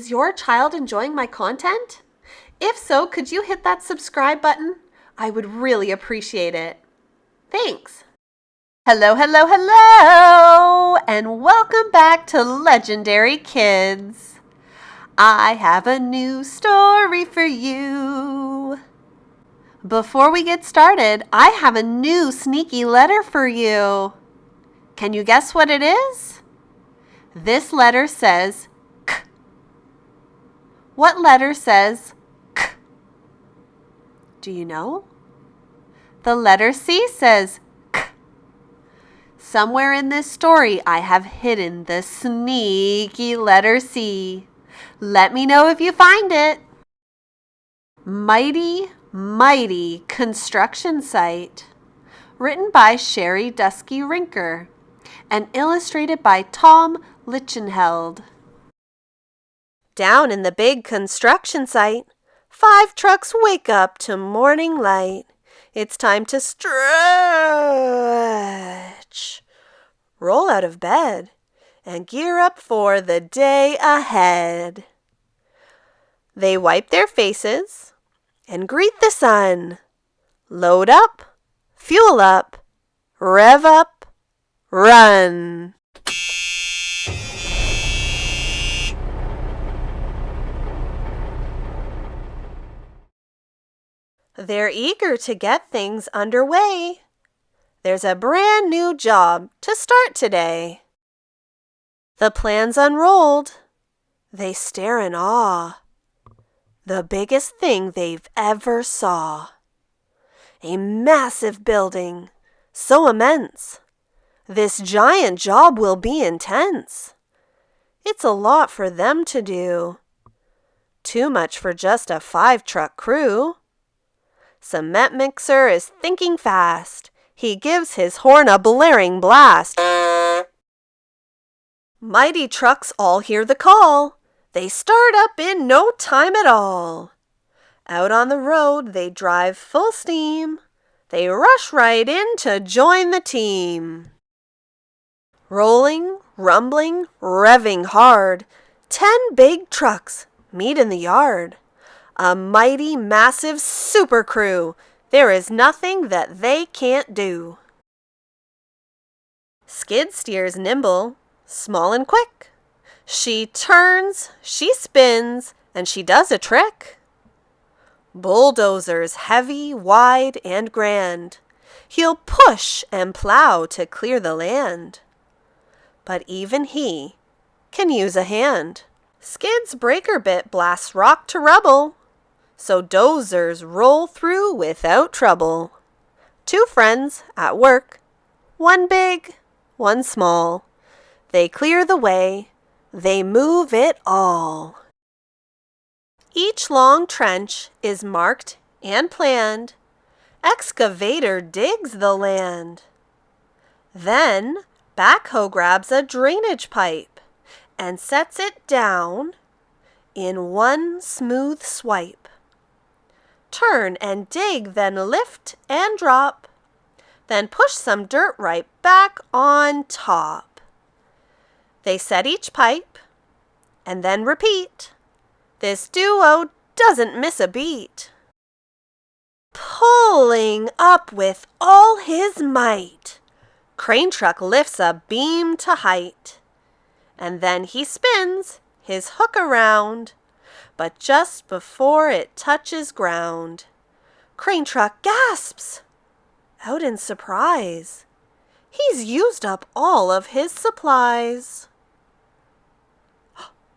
Is your child enjoying my content? If so, could you hit that subscribe button? I would really appreciate it. Thanks. Hello, hello, hello, and welcome back to Legendary Kids. I have a new story for you. Before we get started, I have a new sneaky letter for you. Can you guess what it is? This letter says K. What letter says K? Do you know? The letter C says K. Somewhere in this story, I have hidden the sneaky letter C. Let me know if you find it. Mighty, mighty construction site. Written by Sherri Duskey Rinker and illustrated by Tom Lichtenheld. Down in the big construction site, 5 trucks wake up to morning light. It's time to stretch, roll out of bed, and gear up for the day ahead. They wipe their faces and greet the sun. Load up, fuel up, rev up, run. They're eager to get things underway. There's a brand new job to start today. The plans unrolled. They stare in awe. The biggest thing they've ever saw. A massive building, so immense. This giant job will be intense. It's a lot for them to do. Too much for just a 5-truck crew. Cement mixer is thinking fast. He gives his horn a blaring blast. Mighty trucks all hear the call. They start up in no time at all. Out on the road they drive full steam. They rush right in to join the team. Rolling, rumbling, revving hard, 10 big trucks meet in the yard. A mighty, massive super crew. There is nothing that they can't do. Skid steers nimble, small and quick. She turns, she spins, and she does a trick. Bulldozers heavy, wide, and grand. He'll push and plow to clear the land. But even he can use a hand. Skid's breaker bit blasts rock to rubble. So dozers roll through without trouble. 2 friends at work, one big, one small. They clear the way, they move it all. Each long trench is marked and planned. Excavator digs the land. Then backhoe grabs a drainage pipe and sets it down in one smooth swipe. Turn and dig, then lift and drop. Then push some dirt right back on top. They set each pipe and then repeat. This duo doesn't miss a beat. Pulling up with all his might, crane truck lifts a beam to height. And then he spins his hook around. But just before it touches ground, crane truck gasps out in surprise. He's used up all of his supplies.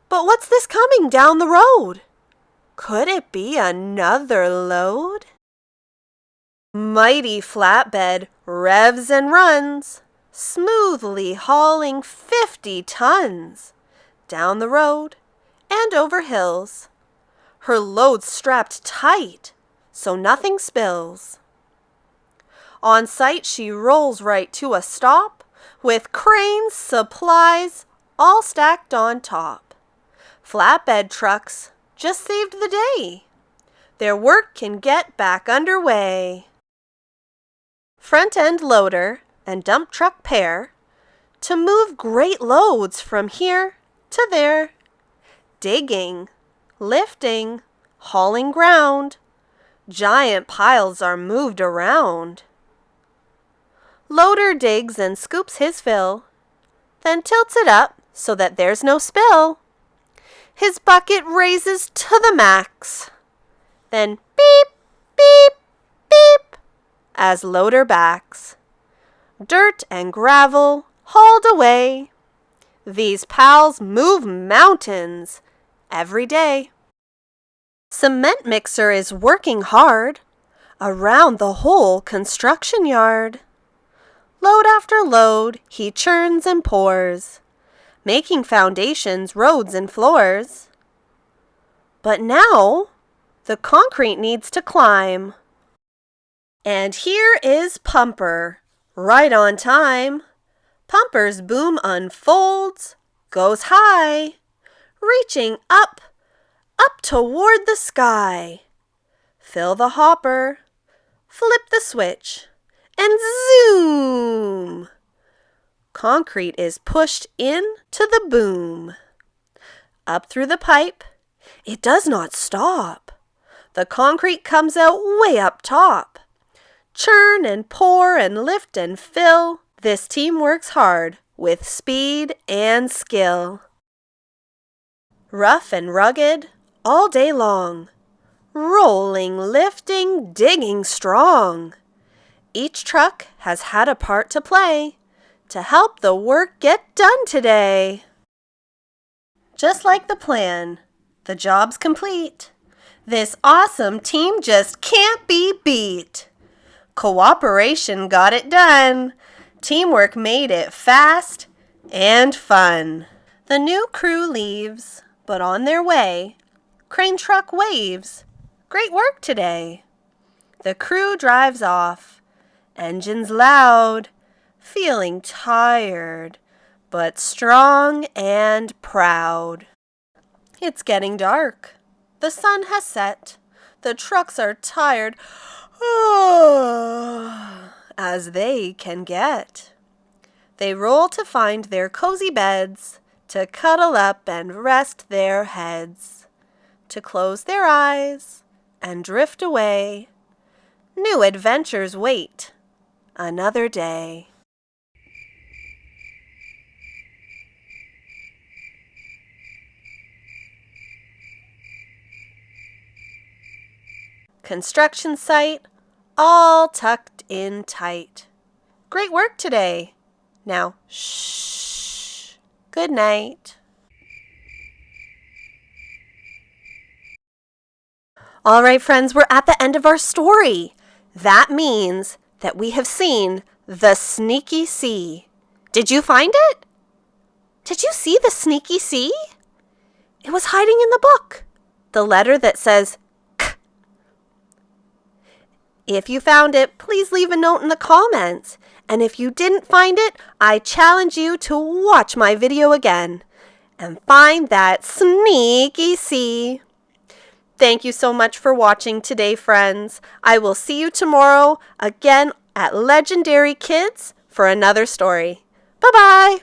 But what's this coming down the road? Could it be another load? Mighty flatbed revs and runs, smoothly hauling 50 tons down the road and over hills. Her load's strapped tight so nothing spills. On site she rolls right to a stop with cranes, supplies all stacked on top. Flatbed trucks just saved the day. Their work can get back underway. Front end loader and dump truck pair to move great loads from here to there. digging, lifting, hauling ground. Giant piles are moved around. Loader digs and scoops his fill, then tilts it up so that there's no spill. His bucket raises to the max, then beep, beep, beep, as loader backs. Dirt and gravel hauled away. These pals move mountains every day. Cement mixer is working hard around the whole construction yard. Load after load he churns and pours, making foundations, roads, and floors. But now the concrete needs to climb. And here is Pumper, right on time. Pumper's boom unfolds, goes high, reaching up toward the sky. Fill the hopper, flip the switch, and zoom! Concrete is pushed into the boom. Up through the pipe, it does not stop. The concrete comes out way up top. Churn and pour and lift and fill. This team works hard with speed and skill. Rough and rugged all day long. Rolling, lifting, digging strong. Each truck has had a part to play to help the work get done today. Just like the plan, the job's complete. This awesome team just can't be beat. Cooperation got it done. Teamwork made it fast and fun. The new crew leaves, but on their way, crane truck waves. Great work today. The crew drives off, engines loud, feeling tired, but strong and proud. It's getting dark. The sun has set. The trucks are tired as they can get. They roll to find their cozy beds, to cuddle up and rest their heads, to close their eyes and drift away. New adventures wait another day. Construction site all tucked in tight. Great work today. Now, shh. Good night. All right, friends, we're at the end of our story. That means that we have seen the sneaky sea. Did you find it? Did you see the sneaky sea? It was hiding in the book. The letter that says K. If you found it, please leave a note in the comments. And if you didn't find it, I challenge you to watch my video again and find that sneaky sea. Thank you so much for watching today, friends. I will see you tomorrow again at Legendary Kids for another story. Bye-bye.